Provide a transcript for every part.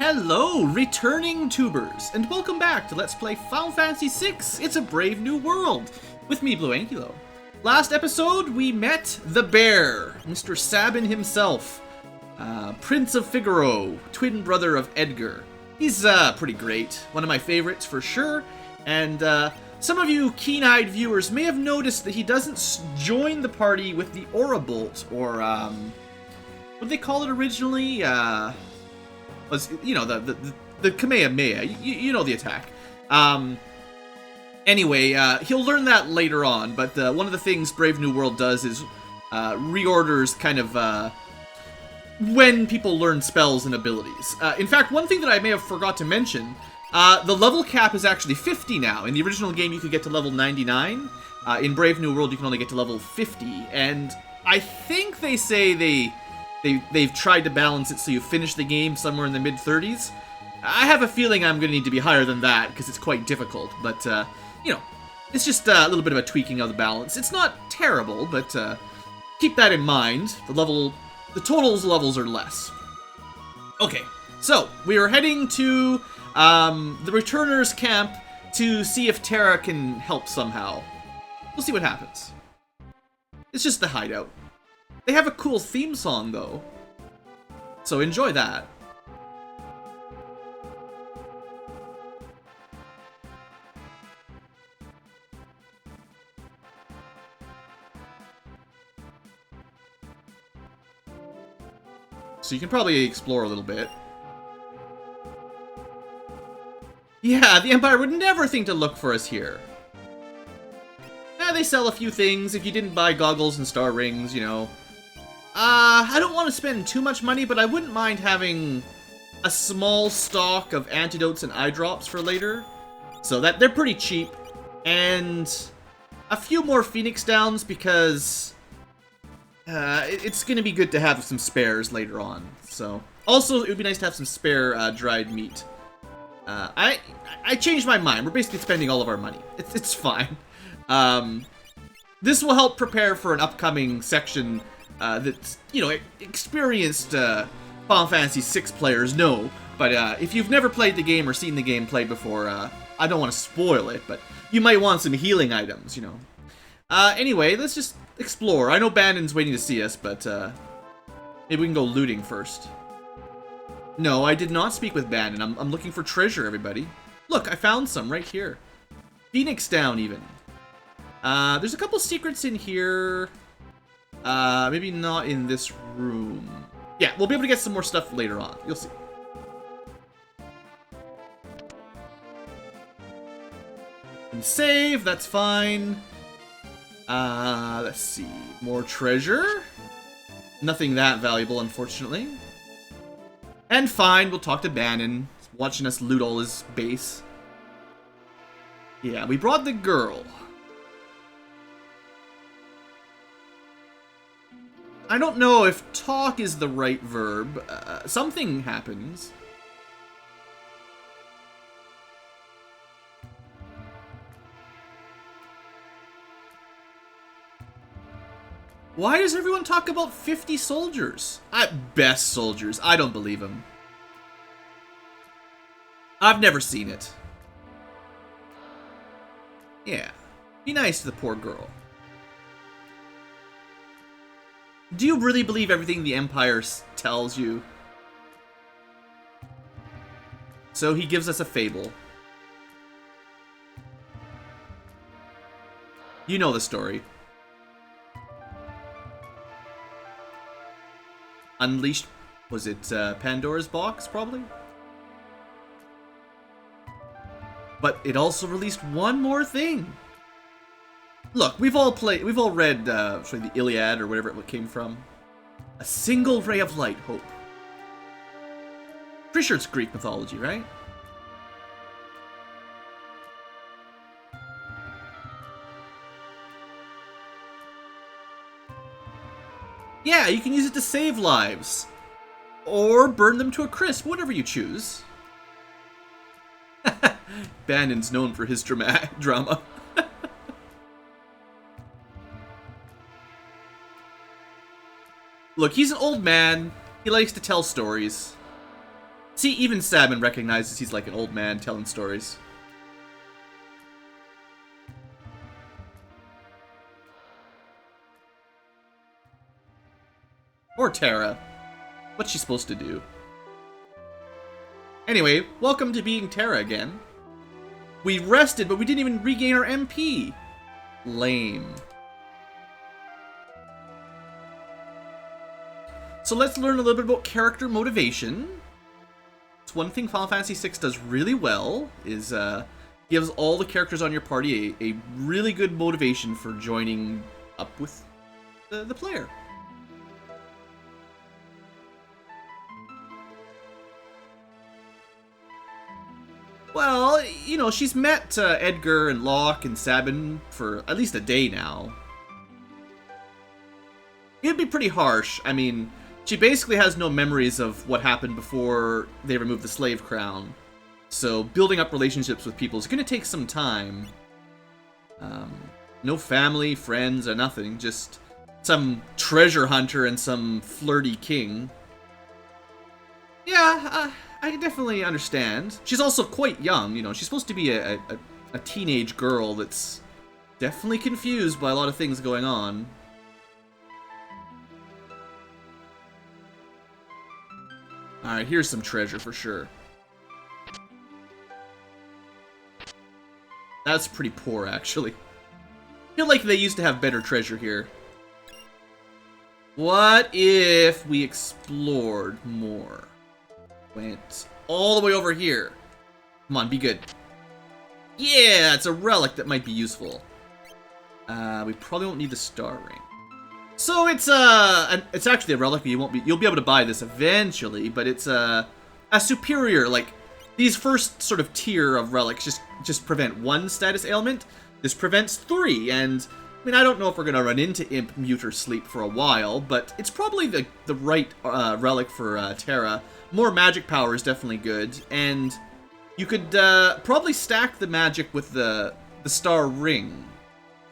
Hello, returning tubers, and welcome back to Let's Play Final Fantasy VI, It's a Brave New World, with me, BlueAnkylo. Last episode, we met the bear, Mr. Sabin himself, Prince of Figaro, twin brother of Edgar. He's pretty great, one of my favorites for sure, and some of you keen-eyed viewers may have noticed that he doesn't join the party with the Aura Bolt, or what did they call it originally? You know, the Kamehameha, you know the attack. Anyway, he'll learn that later on, but one of the things Brave New World does is reorders kind of when people learn spells and abilities. In fact, one thing that I may have forgot to mention, the level cap is actually 50 now. In the original game, you could get to level 99. In Brave New World, you can only get to level 50, and I think they say they've tried to balance it so you finish the game somewhere in the mid-30s. I have a feeling I'm going to need to be higher than that, because it's quite difficult, but, you know, it's just a little bit of a tweaking of the balance. It's not terrible, but keep that in mind. The totals levels are less. Okay, so we are heading to the Returners camp to see if Terra can help somehow. We'll see what happens. It's just the hideout. They have a cool theme song, though, so enjoy that. So you can probably explore a little bit. Yeah, the Empire would never think to look for us here. They sell a few things. If you didn't buy goggles and star rings, you know. I don't want to spend too much money, but I wouldn't mind having a small stock of antidotes and eye drops for later. So that they're pretty cheap. And a few more Phoenix Downs because it's going to be good to have some spares later on. So also, it would be nice to have some spare dried meat. I changed my mind. We're basically spending all of our money. It's fine. This will help prepare for an upcoming section that, you know, experienced Final Fantasy VI players know, but if you've never played the game or seen the game played before, I don't want to spoil it, but you might want some healing items, you know. Anyway, let's just explore. I know Bandon's waiting to see us, but maybe we can go looting first. No, I did not speak with Bandon. I'm looking for treasure, everybody. Look, I found some right here. Phoenix Down, even. There's a couple secrets in here. Maybe not in this room. Yeah, we'll be able to get some more stuff later on. You'll see. And save, that's fine. Let's see. More treasure. Nothing that valuable, unfortunately. And fine, we'll talk to Bannon. He's watching us loot all his base. Yeah, we brought the girl. I don't know if talk is the right verb. Something happens. Why does everyone talk about 50 soldiers? Best soldiers. I don't believe him. I've never seen it. Yeah. Be nice to the poor girl. Do you really believe everything the Empire tells you? So he gives us a fable. You know the story. Unleashed, was it Pandora's box, probably? But it also released one more thing. Look, we've all read the Iliad or whatever it came from. A single ray of light, hope. Pretty sure it's Greek mythology, right? Yeah, you can use it to save lives. Or burn them to a crisp, whatever you choose. Bandon's known for his drama. Look, he's an old man. He likes to tell stories. See, even Sabin recognizes he's like an old man telling stories. Or Terra. What's she supposed to do? Anyway, welcome to being Terra again. We rested, but we didn't even regain our MP. Lame. So let's learn a little bit about character motivation. It's one thing Final Fantasy VI does really well, is gives all the characters on your party a really good motivation for joining up with the player. Well, you know, she's met Edgar and Locke and Sabin for at least a day now. It'd be pretty harsh. I mean, she basically has no memories of what happened before they removed the slave crown. So building up relationships with people is going to take some time. No family, friends, or nothing. Just some treasure hunter and some flirty king. Yeah, I definitely understand. She's also quite young, you know. She's supposed to be a teenage girl that's definitely confused by a lot of things going on. Alright, here's some treasure for sure. That's pretty poor, actually. I feel like they used to have better treasure here. What if we explored more? Went all the way over here. Come on, be good. Yeah, it's a relic that might be useful. We probably won't need the star ring. So it's actually a relic. You'll be able to buy this eventually, but it's a superior, like these first sort of tier of relics just prevent one status ailment. This prevents 3, and I mean, I don't know if we're gonna run into Imp, Mute, or Sleep for a while, but it's probably the right relic for Terra. More magic power is definitely good, and you could probably stack the magic with the star ring,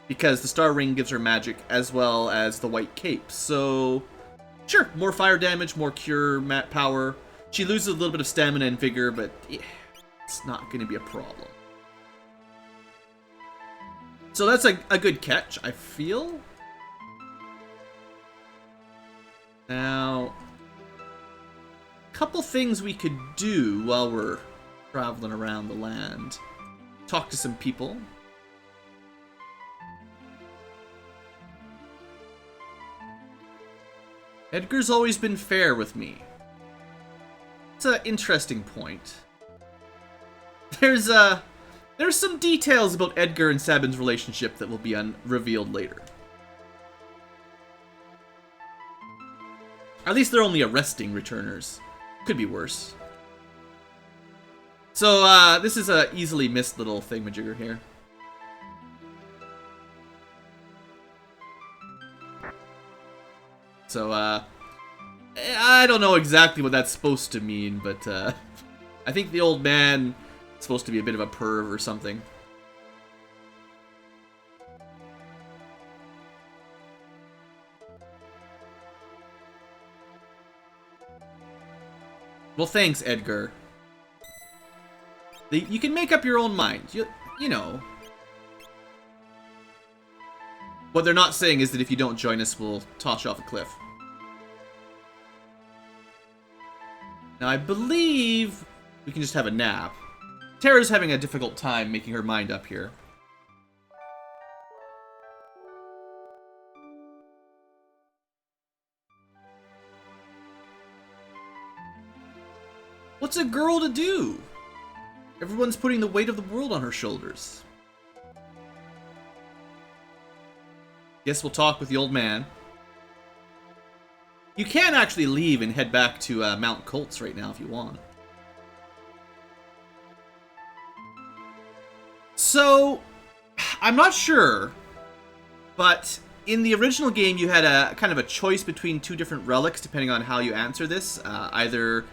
because the star ring gives her magic as well as the white cape. So, sure, more fire damage, more cure power. She loses a little bit of stamina and vigor, but it's not going to be a problem. So that's a good catch, I feel. Now, a couple things we could do while we're traveling around the land. Talk to some people. Edgar's always been fair with me. It's an interesting point. There's some details about Edgar and Sabin's relationship that will be revealed later. At least they're only arresting returners. Could be worse. So, this is a easily missed little thingamajigger here. So, I don't know exactly what that's supposed to mean, but, I think the old man is supposed to be a bit of a perv or something. Well, thanks, Edgar. You can make up your own mind. You know. What they're not saying is that if you don't join us, we'll toss you off a cliff. Now, I believe we can just have a nap. Terra's having a difficult time making her mind up here. What's a girl to do? Everyone's putting the weight of the world on her shoulders. Guess we'll talk with the old man. You can actually leave and head back to Mount Colts right now if you want. So, I'm not sure, but in the original game you had a kind of a choice between 2 different relics depending on how you answer this. Either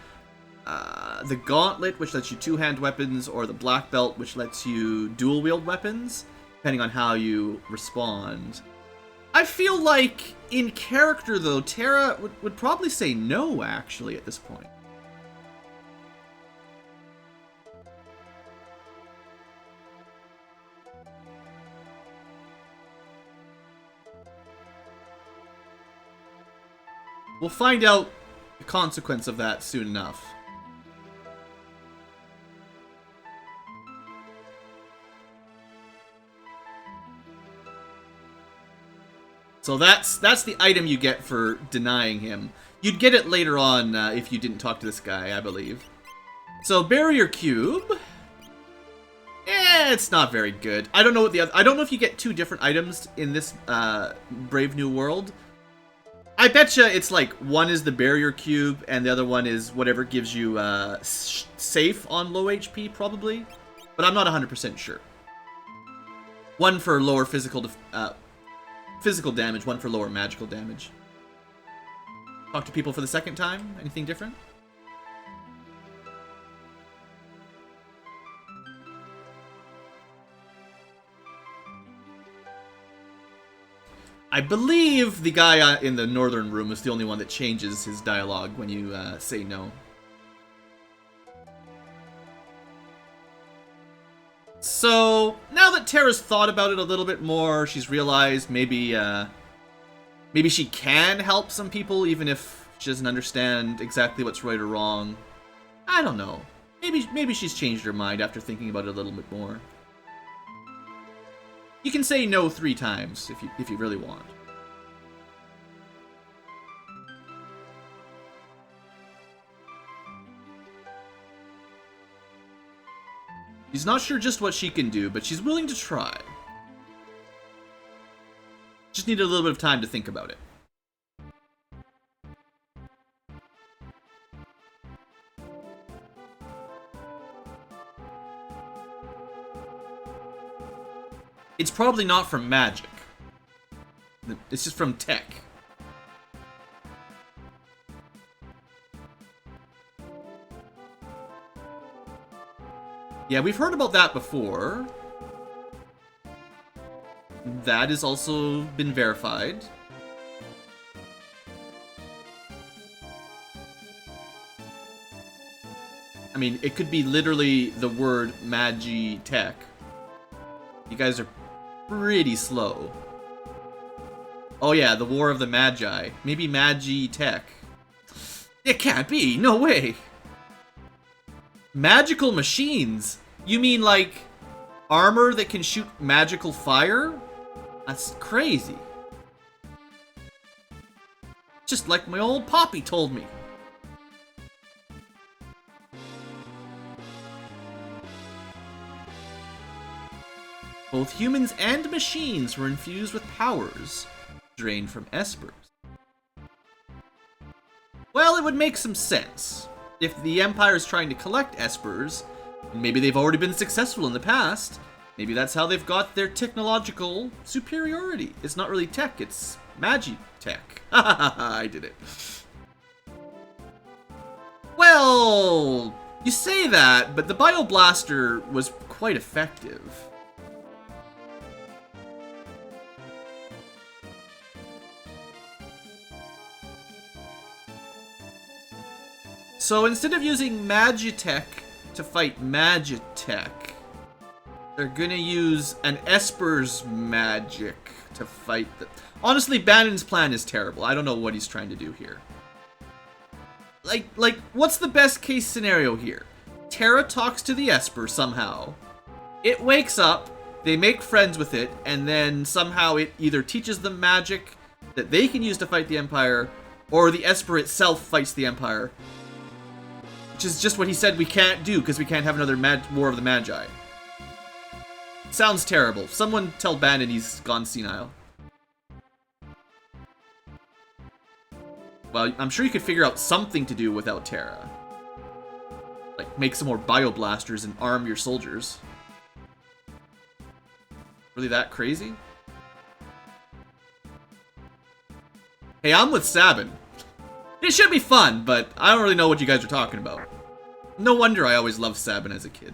the Gauntlet, which lets you 2-hand weapons, or the Black Belt, which lets you dual-wield weapons, depending on how you respond. I feel like, in character, though, Terra would probably say no, actually, at this point. We'll find out the consequence of that soon enough. So that's the item you get for denying him. You'd get it later on if you didn't talk to this guy, I believe. So barrier cube. It's not very good. I don't know what the other. I don't know if you get two different items in this Brave New World. I betcha it's like one is the barrier cube and the other one is whatever gives you safe on low HP probably, but I'm not 100% sure. One for lower physical damage, one for lower magical damage. Talk to people for the second time. Anything different? I believe the guy in the northern room is the only one that changes his dialogue when you say no. So, now that Terra's thought about it a little bit more, she's realized maybe she can help some people even if she doesn't understand exactly what's right or wrong. I don't know. Maybe she's changed her mind after thinking about it a little bit more. You can say no 3 times if you really want. She's not sure just what she can do, but she's willing to try. Just need a little bit of time to think about it. It's probably not from magic. It's just from tech. Yeah, we've heard about that before. That has also been verified. I mean, it could be literally the word magi-tech. You guys are pretty slow. Oh yeah, the War of the Magi. Maybe Magi-Tech. It can't be! No way! Magical machines? You mean like armor that can shoot magical fire? That's crazy. Just like my old Poppy told me. Both humans and machines were infused with powers drained from espers. Well, it would make some sense. If the Empire is trying to collect espers, and maybe they've already been successful in the past, maybe that's how they've got their technological superiority. It's not really tech, it's magi-tech. I did it. Well, you say that, but the Bioblaster was quite effective. So instead of using Magitech to fight Magitech, they're gonna use an Esper's magic to fight the... Honestly, Bannon's plan is terrible. I don't know what he's trying to do here. Like, what's the best case scenario here? Terra talks to the Esper somehow. It wakes up, they make friends with it, and then somehow it either teaches them magic that they can use to fight the Empire, or the Esper itself fights the Empire. Which is just what he said we can't do, because we can't have another War of the Magi. Sounds terrible. Someone tell Bannon he's gone senile. Well, I'm sure you could figure out something to do without Terra. Like, make some more bioblasters and arm your soldiers. Really that crazy? Hey, I'm with Sabin. It should be fun, but I don't really know what you guys are talking about. No wonder I always loved Sabin as a kid.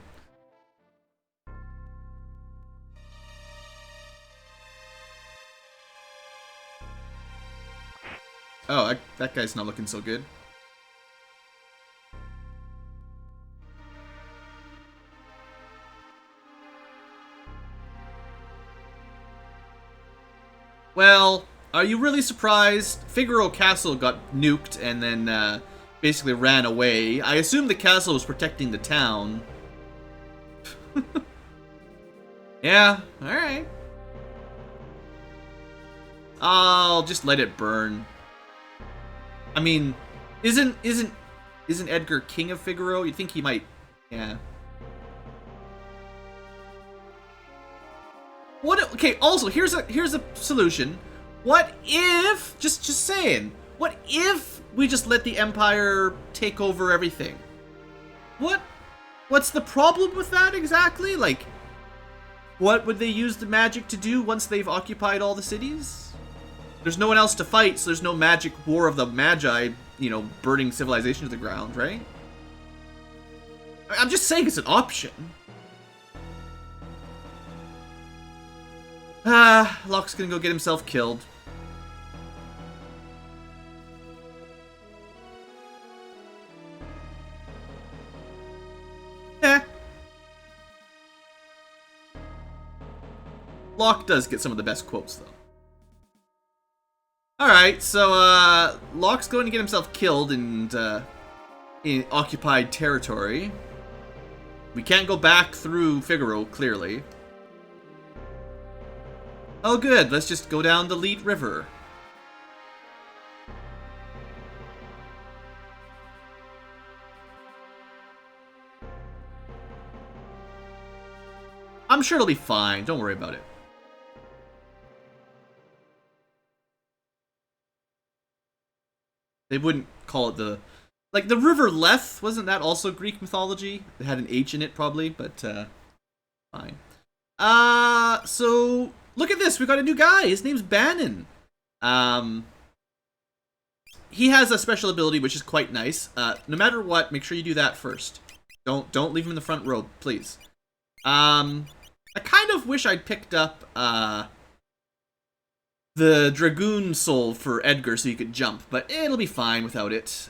Oh, that guy's not looking so good. Well, Are you really surprised? Figaro Castle got nuked and then basically ran away. I assume the castle was protecting the town. Yeah, alright. I'll just let it burn. I mean, isn't Edgar king of Figaro? You'd think he might, yeah. What? Okay. Also, here's a solution. What if? Just saying. What if we just let the Empire take over everything? What's the problem with that exactly? Like, what would they use the magic to do once they've occupied all the cities? There's no one else to fight, so there's no magic war of the Magi, you know, burning civilization to the ground, right? I'm just saying it's an option. Locke's gonna go get himself killed. Locke does get some of the best quotes, though. Alright, so, Locke's going to get himself killed in occupied territory. We can't go back through Figaro, clearly. Oh, good. Let's just go down the Leet River. I'm sure it'll be fine. Don't worry about it. They wouldn't call it the... Like, the River Leth, wasn't that also Greek mythology? It had an H in it, probably, but, fine. So... Look at this, we got a new guy. His name's Bannon. He has a special ability, which is quite nice. No matter what, make sure you do that first. Don't leave him in the front row, please. I kind of wish I'd picked up, the Dragoon Soul for Edgar so you could jump, but it'll be fine without it.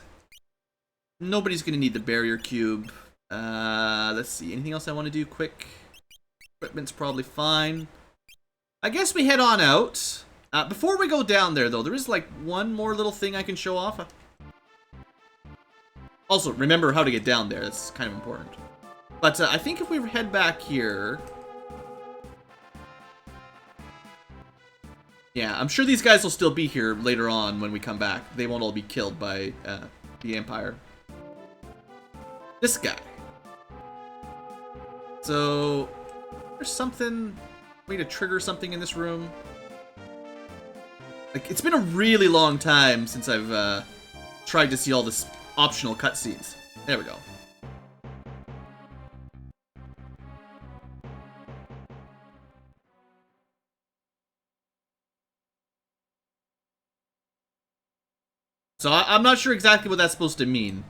Nobody's gonna need the Barrier Cube. Let's see, anything else I want to do quick? Equipment's probably fine. I guess we head on out. Before we go down there, though, there is, like, one more little thing I can show off. Also, remember how to get down there. That's kind of important. But I think if we head back here... Yeah, I'm sure these guys will still be here later on when we come back. They won't all be killed by the Empire. This guy. So, there's something... way to trigger something in this room. Like, it's been a really long time since I've tried to see all this optional cutscenes. There we go. So I'm not sure exactly what that's supposed to mean,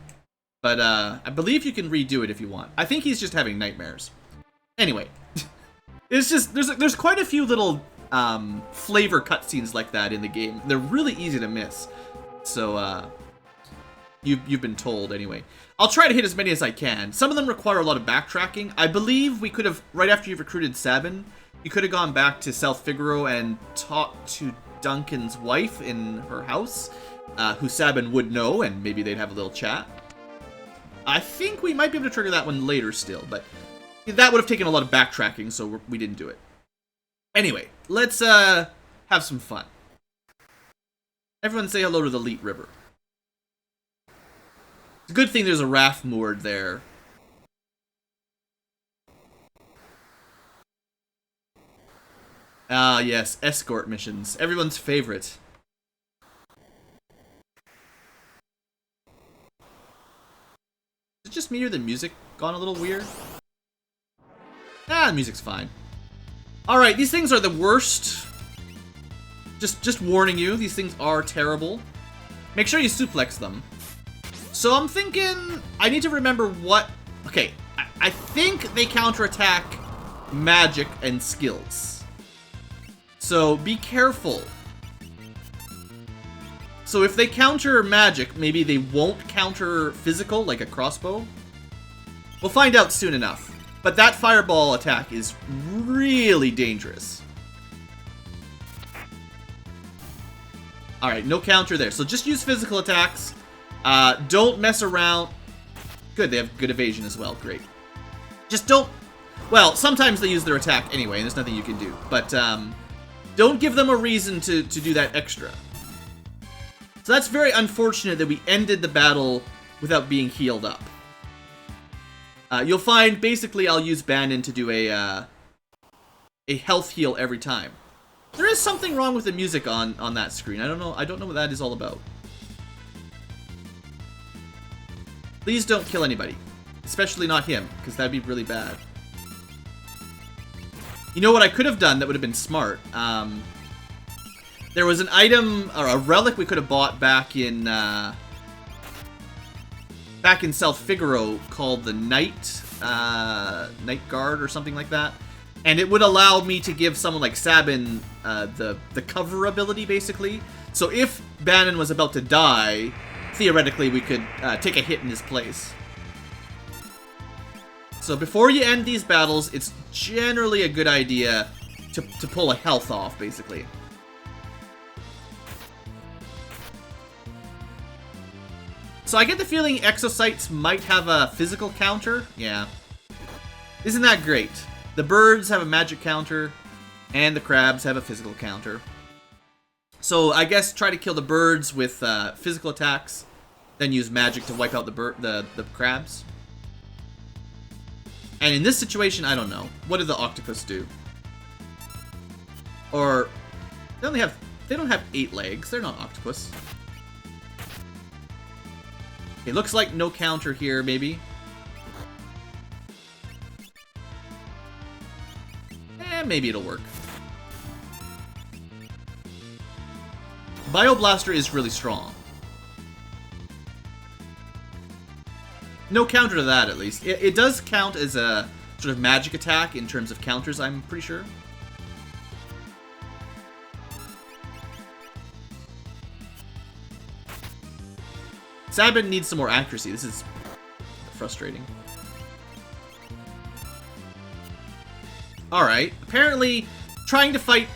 but I believe you can redo it if you want. I think he's just having nightmares. Anyway. It's just, there's quite a few little flavor cutscenes like that in the game. They're really easy to miss. So, you've been told anyway. I'll try to hit as many as I can. Some of them require a lot of backtracking. I believe we could have, right after you've recruited Sabin, you could have gone back to South Figaro and talked to Duncan's wife in her house, who Sabin would know, and maybe they'd have a little chat. I think we might be able to trigger that one later still, but... that would have taken a lot of backtracking, so we didn't do it. Anyway, let's have some fun. Everyone say hello to the Leet River. It's a good thing there's a raft moored there. Ah, yes, escort missions. Everyone's favorite. Is it just me or the music gone a little weird? Ah, the music's fine. Alright, these things are the worst. Just warning you, these things are terrible. Make sure you suplex them. So I'm thinking, I need to remember what... Okay, I think they counterattack magic and skills. So be careful. So if they counter magic, maybe they won't counter physical, like a crossbow. We'll find out soon enough. But that fireball attack is really dangerous. Alright, no counter there. So just use physical attacks. Don't mess around. Good, they have good evasion as well. Great. Just don't... Well, sometimes they use their attack anyway, and there's nothing you can do. But, don't give them a reason to do that extra. So that's very unfortunate that we ended the battle without being healed up. You'll find, basically, I'll use Bannon to do a health heal every time. There is something wrong with the music on that screen. I don't know what that is all about. Please don't kill anybody. Especially not him, because that'd be really bad. You know what I could have done that would have been smart? There was an item, or a relic we could have bought back in South Figaro called the Night Guard or something like that. And it would allow me to give someone like Sabin the cover ability, basically. So if Bannon was about to die, theoretically we could take a hit in his place. So before you end these battles, it's generally a good idea to pull a health off, basically. So I get the feeling exocytes might have a physical counter. Yeah. Isn't that great? The birds have a magic counter, and the crabs have a physical counter. So I guess try to kill the birds with physical attacks, then use magic to wipe out the crabs. And in this situation, I don't know. What did the octopus do? Or they don't have 8 legs. They're not octopus. It looks like no counter here, maybe. Maybe it'll work. Bioblaster is really strong. No counter to that, at least. It does count as a sort of magic attack in terms of counters, I'm pretty sure. Sabin needs some more accuracy. This is frustrating. Alright. Apparently, trying to fight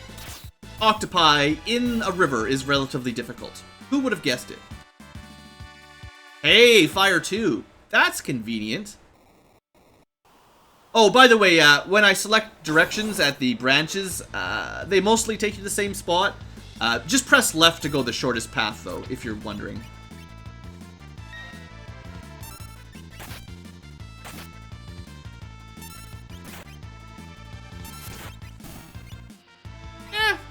octopi in a river is relatively difficult. Who would have guessed it? Hey, fire 2. That's convenient. Oh, by the way, when I select directions at the branches, they mostly take you to the same spot. Just press left to go the shortest path, though, if you're wondering.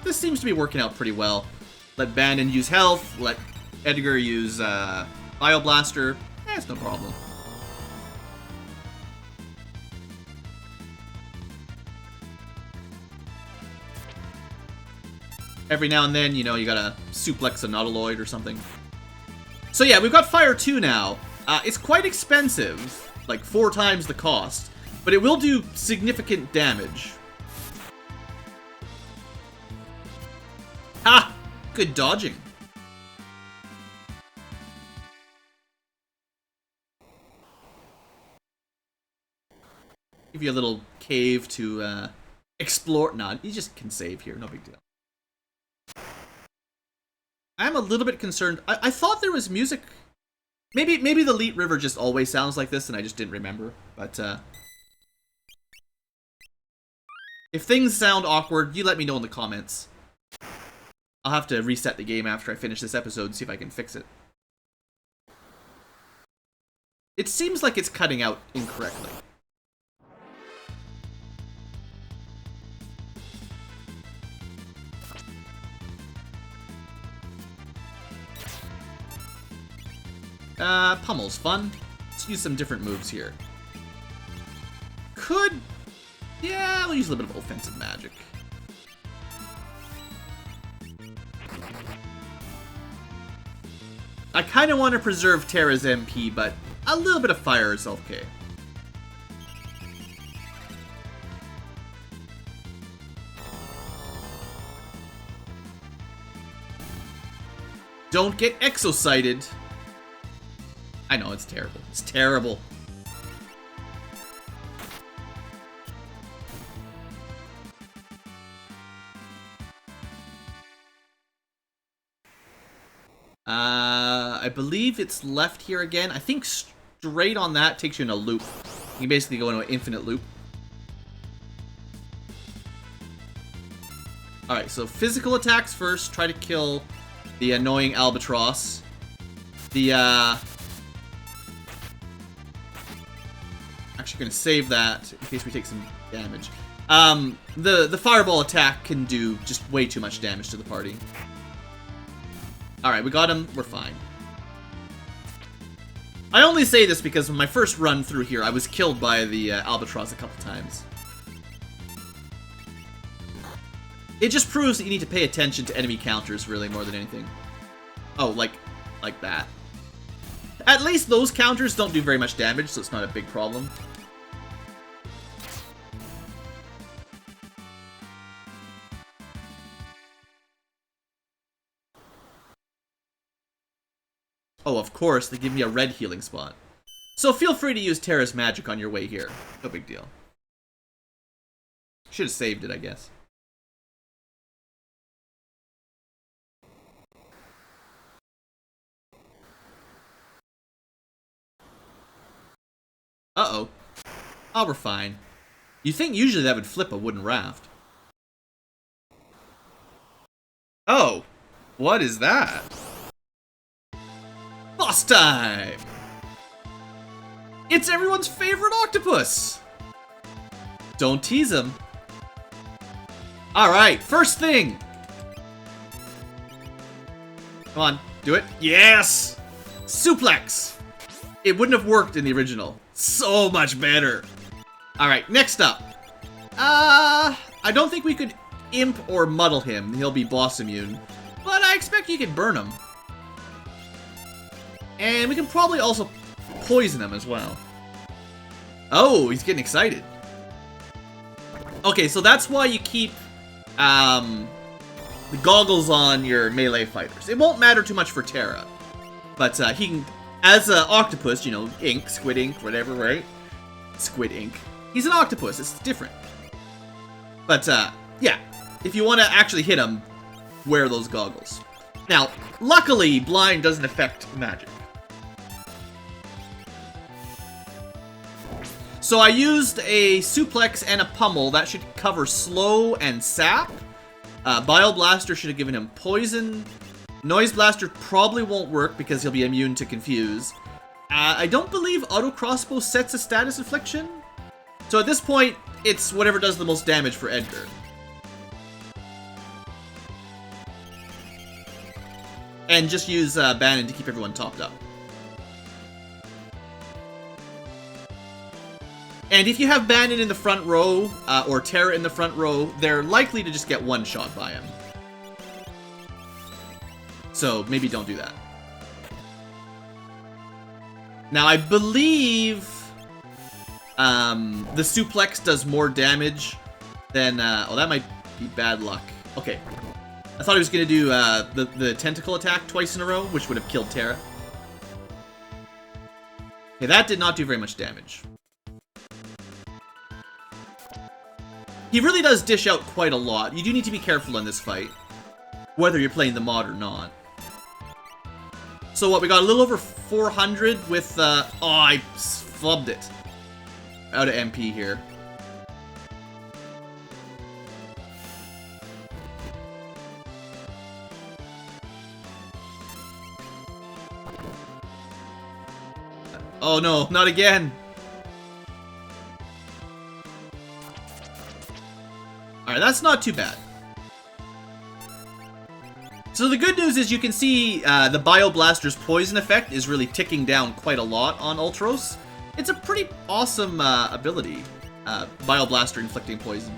This seems to be working out pretty well. Let Bannon use health, let Edgar use Bioblaster. It's no problem. Every now and then, you know, you gotta suplex a Nautiloid or something. So yeah, we've got Fire 2 now. It's quite expensive, like 4 times the cost, but it will do significant damage. Ha! Good dodging. Give you a little cave to explore. Nah, you just can save here, no big deal. I'm a little bit concerned. I thought there was music. Maybe the Leet River just always sounds like this and I just didn't remember. But if things sound awkward, you let me know in the comments. I'll have to reset the game after I finish this episode and see if I can fix it. It seems like it's cutting out incorrectly. Pummel's fun. Let's use some different moves here. Yeah, we'll use a little bit of offensive magic. I kind of want to preserve Terra's MP, but a little bit of fire is okay. Don't get exocyted. I know, it's terrible. It's terrible. I believe it's left here again. I think straight on that takes you in a loop. You can basically go into an infinite loop. Alright, so physical attacks first. Try to kill the annoying albatross. The, actually gonna save that in case we take some damage. The fireball attack can do just way too much damage to the party. Alright, we got him. We're fine. I only say this because when my first run through here, I was killed by the albatross a couple times. It just proves that you need to pay attention to enemy counters, really, more than anything. Oh, like that. At least those counters don't do very much damage, so it's not a big problem. Oh, of course, they give me a red healing spot. So feel free to use Terra's magic on your way here. No big deal. Should have saved it, I guess. Uh-oh. Oh, we're fine. You think usually that would flip a wooden raft. Oh, what is that? Boss time! It's everyone's favorite octopus! Don't tease him. Alright, first thing! Come on, do it. Yes! Suplex! It wouldn't have worked in the original. So much better. Alright, next up. I don't think we could imp or muddle him. He'll be boss immune. But I expect you can burn him. And we can probably also poison him as well. Oh, he's getting excited. Okay, so that's why you keep the goggles on your melee fighters. It won't matter too much for Terra. But he can, as an octopus, you know, ink, squid ink, whatever, right? Squid ink. He's an octopus, it's different. But, yeah, if you want to actually hit him, wear those goggles. Now, luckily, blind doesn't affect magic. So I used a suplex and a pummel. That should cover slow and sap. Bio Blaster should have given him poison. Noise Blaster probably won't work because he'll be immune to confuse. I don't believe Auto Crossbow sets a status affliction. So at this point, it's whatever does the most damage for Edgar. And just use Bannon to keep everyone topped up. And if you have Bannon in the front row, or Terra in the front row, they're likely to just get one shot by him. So maybe don't do that. Now I believe the suplex does more damage than, oh, that might be bad luck. Okay. I thought he was going to do the tentacle attack twice in a row, which would have killed Terra. Okay, that did not do very much damage. He really does dish out quite a lot. You do need to be careful in this fight, whether you're playing the mod or not. So what, we got a little over 400 with, oh, I flubbed it. Out of MP here. Oh no, not again! Alright, that's not too bad. So the good news is you can see the Bio Blaster's poison effect is really ticking down quite a lot on Ultros. It's a pretty awesome ability, Bio Blaster inflicting poison.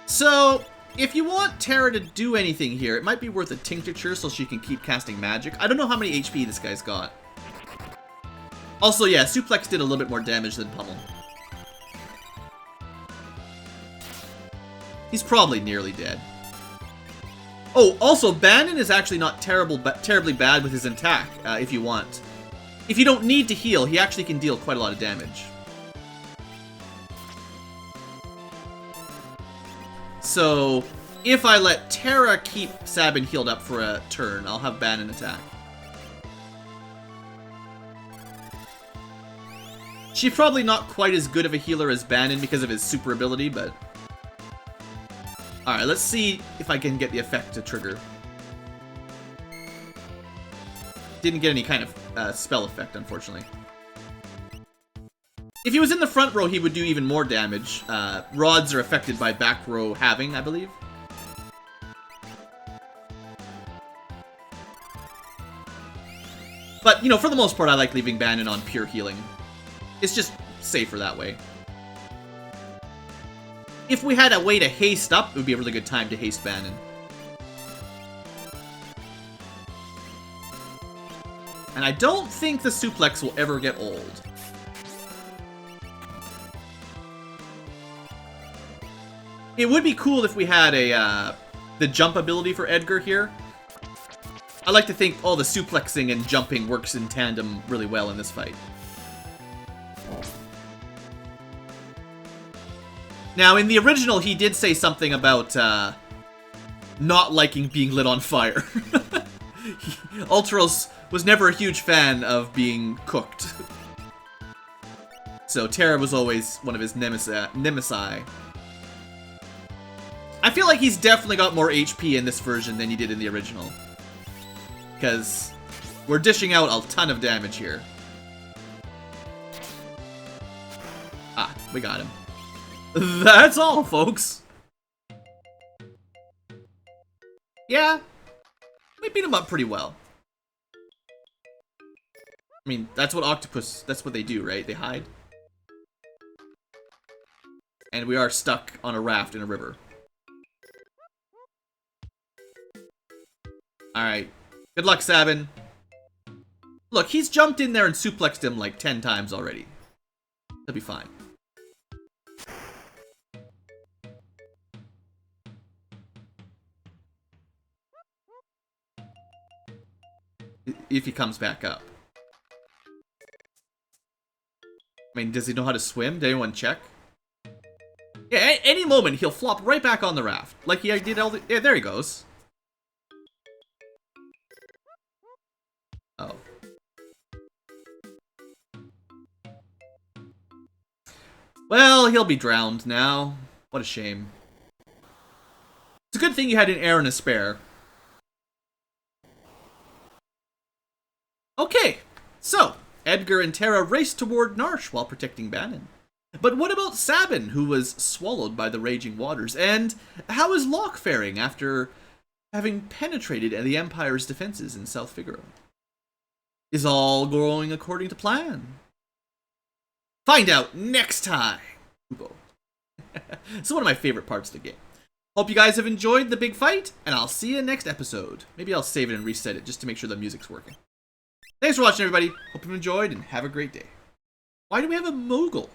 So, if you want Terra to do anything here, it might be worth a Tincture so she can keep casting magic. I don't know how many HP this guy's got. Also, yeah, Suplex did a little bit more damage than Pummel. He's probably nearly dead. Oh, also, Bannon is actually not terribly bad with his attack, if you want. If you don't need to heal, he actually can deal quite a lot of damage. So, if I let Terra keep Sabin healed up for a turn, I'll have Bannon attack. She's probably not quite as good of a healer as Bannon because of his super ability, but... Alright, let's see if I can get the effect to trigger. Didn't get any kind of spell effect, unfortunately. If he was in the front row, he would do even more damage. Rods are affected by back row halving, I believe. But, you know, for the most part, I like leaving Bannon on pure healing. It's just safer that way. If we had a way to haste up, it would be a really good time to haste Bannon. And I don't think the suplex will ever get old. It would be cool if we had a the jump ability for Edgar here. I like to think all the suplexing and jumping works in tandem really well in this fight. Now, in the original, he did say something about not liking being lit on fire. Ultros was never a huge fan of being cooked. So Terra was always one of his nemesi. I feel like he's definitely got more HP in this version than he did in the original. Because we're dishing out a ton of damage here. Ah, we got him. That's all, folks. Yeah, we beat him up pretty well. I mean, that's what octopus, that's what they do, right? They hide. And we are stuck on a raft in a river. Alright. Good luck, Sabin. Look, he's jumped in there and suplexed him like 10 times already. He'll be fine. If he comes back up. I mean, does he know how to swim? Did anyone check? Yeah, at any moment he'll flop right back on the raft. Like he did all the... Yeah, there he goes. Oh. Well, he'll be drowned now. What a shame. It's a good thing you had an air and a spare. Okay, so Edgar and Terra race toward Narsh while protecting Bannon. But what about Sabin, who was swallowed by the raging waters? And how is Locke faring after having penetrated the Empire's defenses in South Figaro? Is all going according to plan? Find out next time! It's one of my favorite parts of the game. Hope you guys have enjoyed the big fight, and I'll see you next episode. Maybe I'll save it and reset it just to make sure the music's working. Thanks for watching, everybody. Hope you enjoyed, and have a great day. Why do we have a mogul?